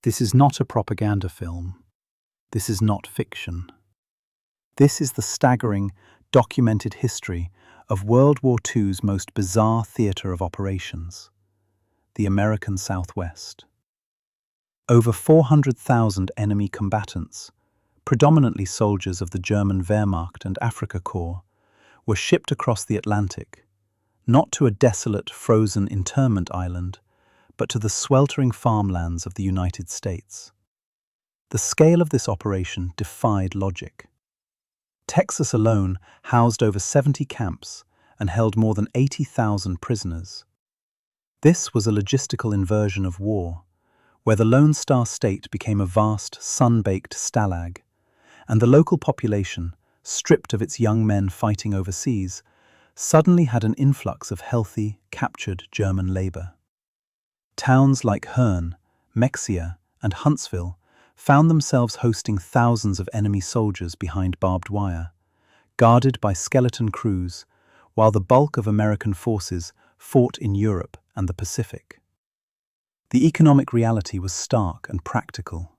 This is not a propaganda film. This is not fiction. This is the staggering, documented history of World War II's most bizarre theatre of operations, the American Southwest. Over 400,000 enemy combatants, predominantly soldiers of the German Wehrmacht and Afrika Korps, were shipped across the Atlantic, not to a desolate, frozen internment island, but to the sweltering farmlands of the United States. The scale of this operation defied logic. Texas alone housed over 70 camps and held more than 80,000 prisoners. This was a logistical inversion of war, where the Lone Star State became a vast, sun-baked stalag, and the local population, stripped of its young men fighting overseas, suddenly had an influx of healthy, captured German labor. Towns like Herne, Mexia, and Huntsville found themselves hosting thousands of enemy soldiers behind barbed wire, guarded by skeleton crews, while the bulk of American forces fought in Europe and the Pacific. The economic reality was stark and practical.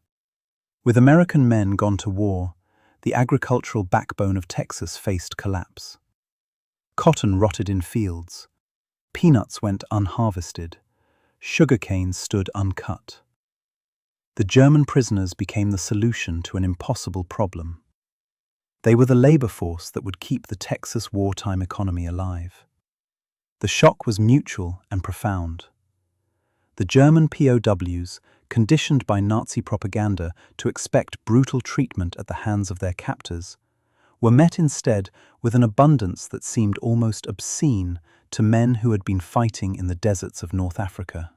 With American men gone to war, the agricultural backbone of Texas faced collapse. Cotton rotted in fields, peanuts went unharvested, sugarcane stood uncut. The German prisoners became the solution to an impossible problem. They were the labor force that would keep the Texas wartime economy alive. The shock was mutual and profound. The German POWs, conditioned by Nazi propaganda to expect brutal treatment at the hands of their captors, were met instead with an abundance that seemed almost obscene to men who had been fighting in the deserts of North Africa.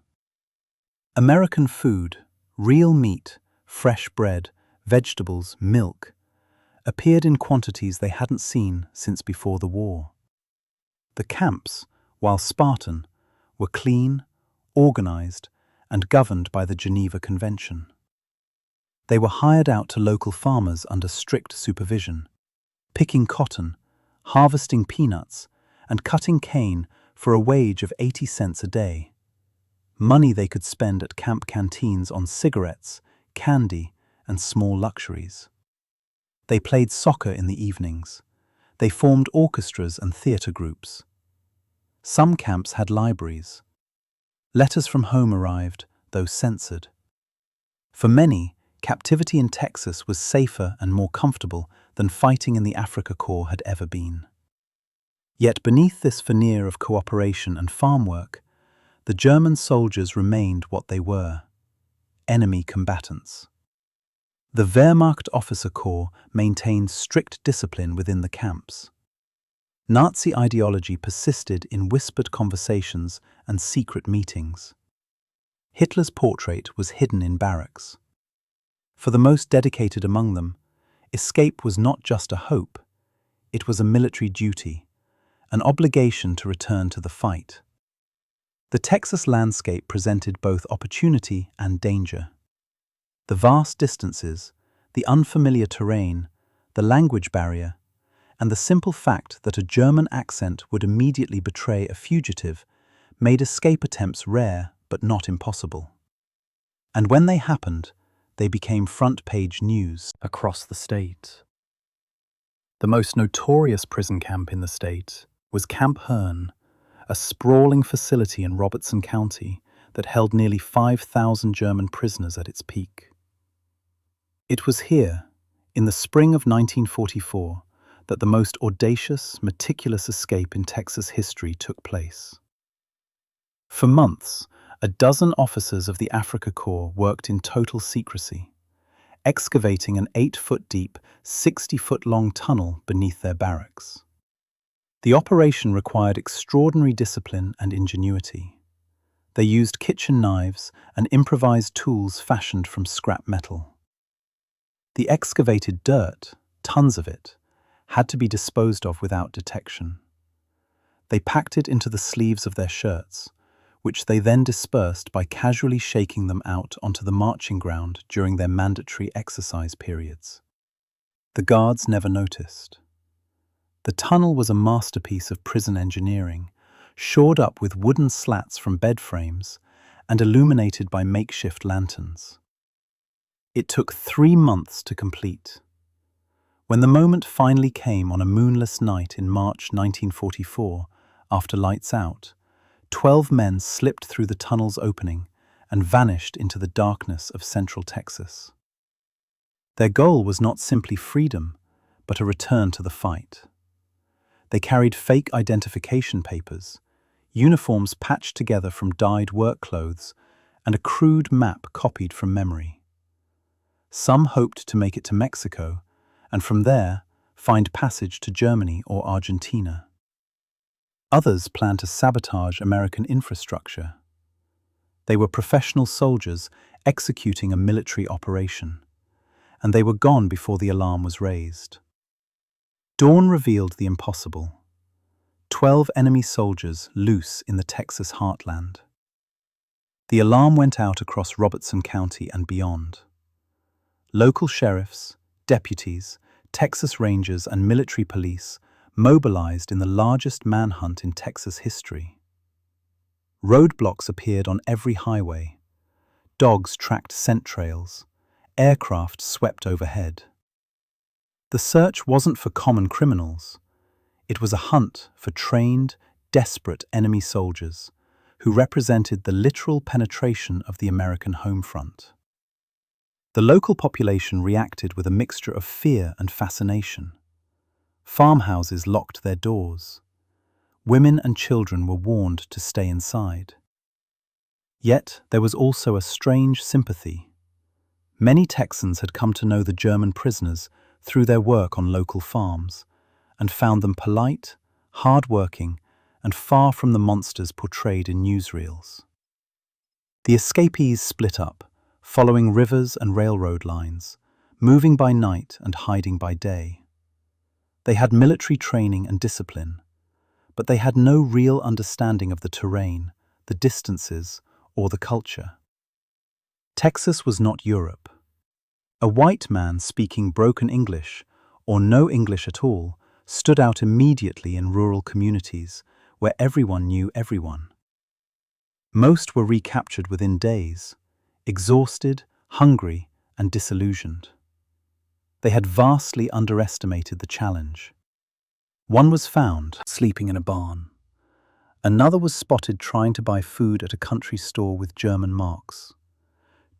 American food, real meat, fresh bread, vegetables, milk, appeared in quantities they hadn't seen since before the war. The camps, while Spartan, were clean, organized, and governed by the Geneva Convention. They were hired out to local farmers under strict supervision, picking cotton, harvesting peanuts, and cutting cane for a wage of 80 cents a day. Money they could spend at camp canteens on cigarettes, candy, and small luxuries. They played soccer in the evenings. They formed orchestras and theatre groups. Some camps had libraries. Letters from home arrived, though censored. For many, captivity in Texas was safer and more comfortable than fighting in the Afrika Korps had ever been. Yet beneath this veneer of cooperation and farm work, the German soldiers remained what they were: enemy combatants. The Wehrmacht officer corps maintained strict discipline within the camps. Nazi ideology persisted in whispered conversations and secret meetings. Hitler's portrait was hidden in barracks. For the most dedicated among them, escape was not just a hope, it was a military duty, an obligation to return to the fight. The Texas landscape presented both opportunity and danger. The vast distances, the unfamiliar terrain, the language barrier, and the simple fact that a German accent would immediately betray a fugitive made escape attempts rare but not impossible. And when they happened, they became front-page news across the state. The most notorious prison camp in the state was Camp Herne, a sprawling facility in Robertson County that held nearly 5,000 German prisoners at its peak. It was here, in the spring of 1944, that the most audacious, meticulous escape in Texas history took place. For months, a dozen officers of the Afrika Korps worked in total secrecy, excavating an 8-foot-deep, 60-foot-long tunnel beneath their barracks. The operation required extraordinary discipline and ingenuity. They used kitchen knives and improvised tools fashioned from scrap metal. The excavated dirt, tons of it, had to be disposed of without detection. They packed it into the sleeves of their shirts, which they then dispersed by casually shaking them out onto the marching ground during their mandatory exercise periods. The guards never noticed. The tunnel was a masterpiece of prison engineering, shored up with wooden slats from bed frames and illuminated by makeshift lanterns. It took 3 months to complete. When the moment finally came on a moonless night in March 1944, after lights out, 12 men slipped through the tunnel's opening and vanished into the darkness of central Texas. Their goal was not simply freedom, but a return to the fight. They carried fake identification papers, uniforms patched together from dyed work clothes, and a crude map copied from memory. Some hoped to make it to Mexico, and from there find passage to Germany or Argentina. Others planned to sabotage American infrastructure. They were professional soldiers executing a military operation, and they were gone before the alarm was raised. Dawn revealed the impossible. 12 enemy soldiers loose in the Texas heartland. The alarm went out across Robertson County and beyond. Local sheriffs, deputies, Texas Rangers, and military police mobilized in the largest manhunt in Texas history. Roadblocks appeared on every highway. Dogs tracked scent trails. Aircraft swept overhead. The search wasn't for common criminals. It was a hunt for trained, desperate enemy soldiers who represented the literal penetration of the American home front. The local population reacted with a mixture of fear and fascination. Farmhouses locked their doors. Women and children were warned to stay inside. Yet there was also a strange sympathy. Many Texans had come to know the German prisoners through their work on local farms, and found them polite, hard-working, and far from the monsters portrayed in newsreels. The escapees split up, following rivers and railroad lines, moving by night and hiding by day. They had military training and discipline, but they had no real understanding of the terrain, the distances, or the culture. Texas was not Europe. A white man speaking broken English, or no English at all, stood out immediately in rural communities where everyone knew everyone. Most were recaptured within days, exhausted, hungry, and disillusioned. They had vastly underestimated the challenge. One was found sleeping in a barn. Another was spotted trying to buy food at a country store with German marks.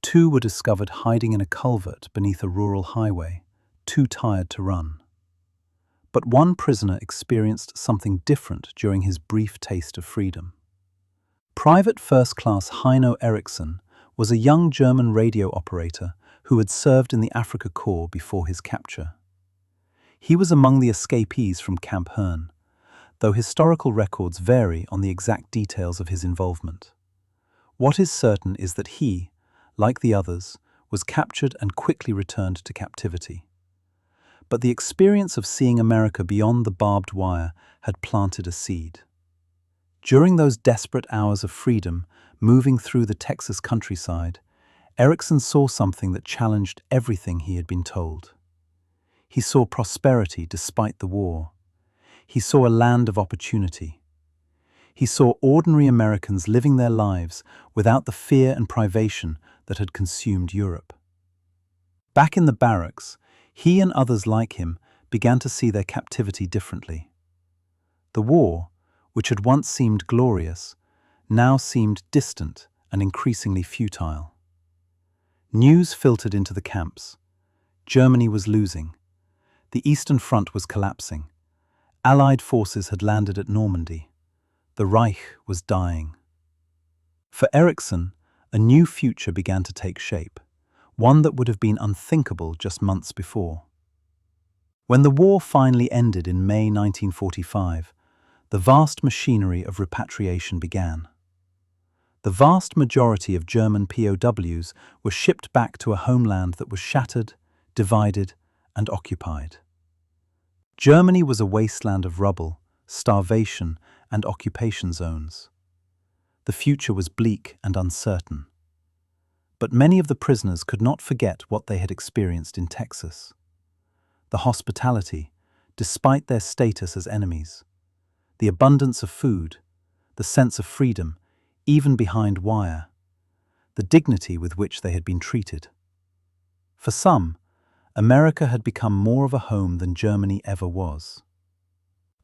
2 were discovered hiding in a culvert beneath a rural highway, too tired to run. But one prisoner experienced something different during his brief taste of freedom. Private First Class Heino Eriksson was a young German radio operator who had served in the Afrika Korps before his capture. He was among the escapees from Camp Herne, though historical records vary on the exact details of his involvement. What is certain is that he, like the others, was captured and quickly returned to captivity. But the experience of seeing America beyond the barbed wire had planted a seed. During those desperate hours of freedom, moving through the Texas countryside, Eriksson saw something that challenged everything he had been told. He saw prosperity despite the war. He saw a land of opportunity. He saw ordinary Americans living their lives without the fear and privation that had consumed Europe. Back in the barracks, he and others like him began to see their captivity differently. The war, which had once seemed glorious, now seemed distant and increasingly futile. News filtered into the camps. Germany was losing. The Eastern Front was collapsing. Allied forces had landed at Normandy. The Reich was dying. For Eriksson, a new future began to take shape, one that would have been unthinkable just months before. When the war finally ended in May 1945, the vast machinery of repatriation began. The vast majority of German POWs were shipped back to a homeland that was shattered, divided, and occupied. Germany was a wasteland of rubble, starvation, and occupation zones. The future was bleak and uncertain. But many of the prisoners could not forget what they had experienced in Texas. The hospitality, despite their status as enemies. The abundance of food, the sense of freedom, even behind wire. The dignity with which they had been treated. For some, America had become more of a home than Germany ever was.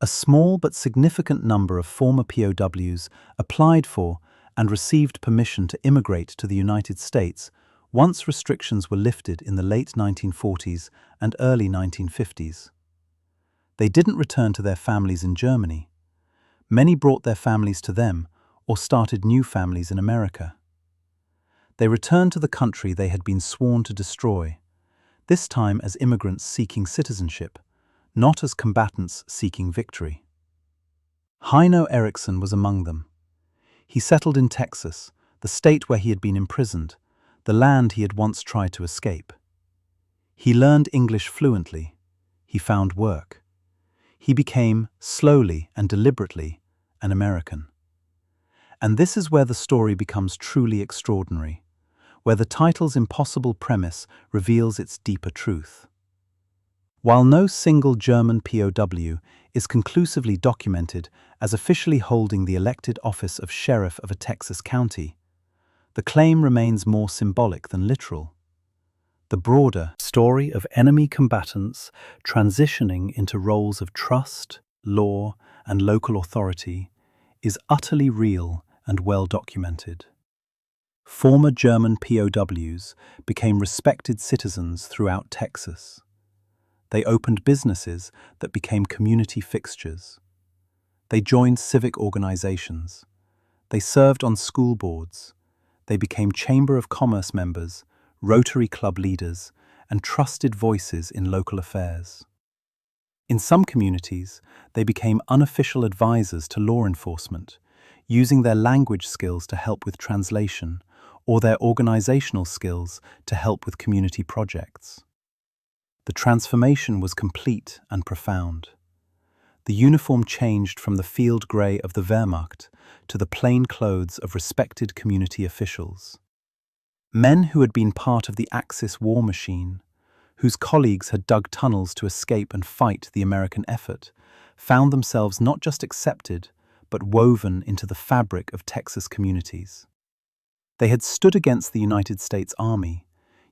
A small but significant number of former POWs applied for and received permission to immigrate to the United States once restrictions were lifted in the late 1940s and early 1950s. They didn't return to their families in Germany. Many brought their families to them or started new families in America. They returned to the country they had been sworn to destroy, this time as immigrants seeking citizenship, not as combatants seeking victory. Heino Eriksson was among them. He settled in Texas, the state where he had been imprisoned, the land he had once tried to escape. He learned English fluently. He found work. He became, slowly and deliberately, an American. And this is where the story becomes truly extraordinary, where the title's impossible premise reveals its deeper truth. While no single German POW is conclusively documented as officially holding the elected office of sheriff of a Texas county, the claim remains more symbolic than literal. The broader story of enemy combatants transitioning into roles of trust, law, and local authority is utterly real and well documented. Former German POWs became respected citizens throughout Texas. They opened businesses that became community fixtures. They joined civic organizations. They served on school boards. They became Chamber of Commerce members, Rotary Club leaders, and trusted voices in local affairs. In some communities, they became unofficial advisors to law enforcement, using their language skills to help with translation, or their organizational skills to help with community projects. The transformation was complete and profound. The uniform changed from the field grey of the Wehrmacht to the plain clothes of respected community officials. Men who had been part of the Axis war machine, whose colleagues had dug tunnels to escape and fight the American effort, found themselves not just accepted, but woven into the fabric of Texas communities. They had stood against the United States Army,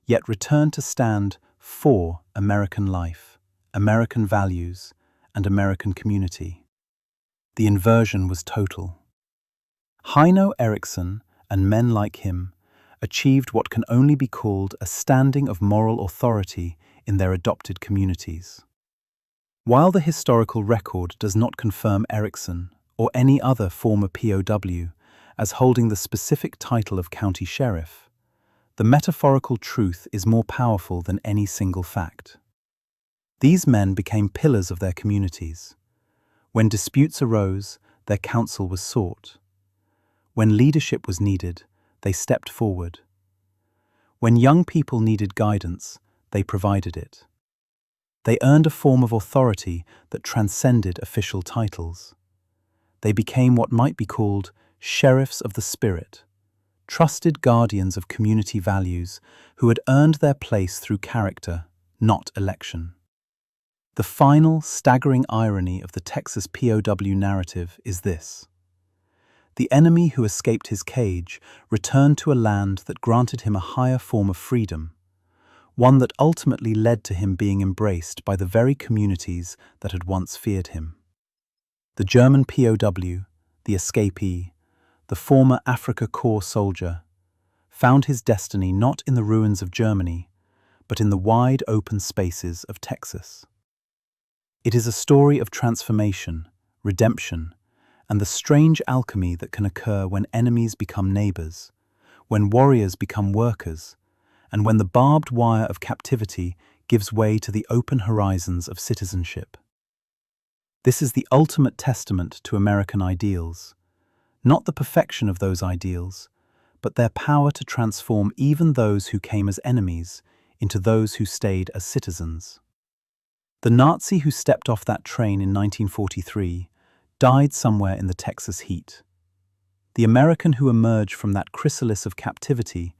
yet returned to stand for American life, American values, and American community. The inversion was total. Heino Eriksson and men like him achieved what can only be called a standing of moral authority in their adopted communities. While the historical record does not confirm Eriksson or any other former POW as holding the specific title of county sheriff, the metaphorical truth is more powerful than any single fact. These men became pillars of their communities. When disputes arose, their counsel was sought. When leadership was needed, they stepped forward. When young people needed guidance, they provided it. They earned a form of authority that transcended official titles. They became what might be called sheriffs of the spirit, trusted guardians of community values who had earned their place through character, not election. The final, staggering irony of the Texas POW narrative is this. The enemy who escaped his cage returned to a land that granted him a higher form of freedom, one that ultimately led to him being embraced by the very communities that had once feared him. The German POW, the escapee, the former Afrika Korps soldier, found his destiny not in the ruins of Germany, but in the wide open spaces of Texas. It is a story of transformation, redemption, and the strange alchemy that can occur when enemies become neighbors, when warriors become workers, and when the barbed wire of captivity gives way to the open horizons of citizenship. This is the ultimate testament to American ideals, not the perfection of those ideals, but their power to transform even those who came as enemies into those who stayed as citizens. The Nazi who stepped off that train in 1943 died somewhere in the Texas heat. The American who emerged from that chrysalis of captivity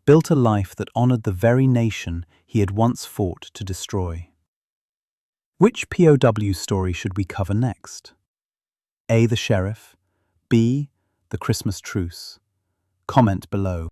built a life that honored the very nation he had once fought to destroy. Which POW story should we cover next? A. The Sheriff. B. The Christmas Truce. Comment below.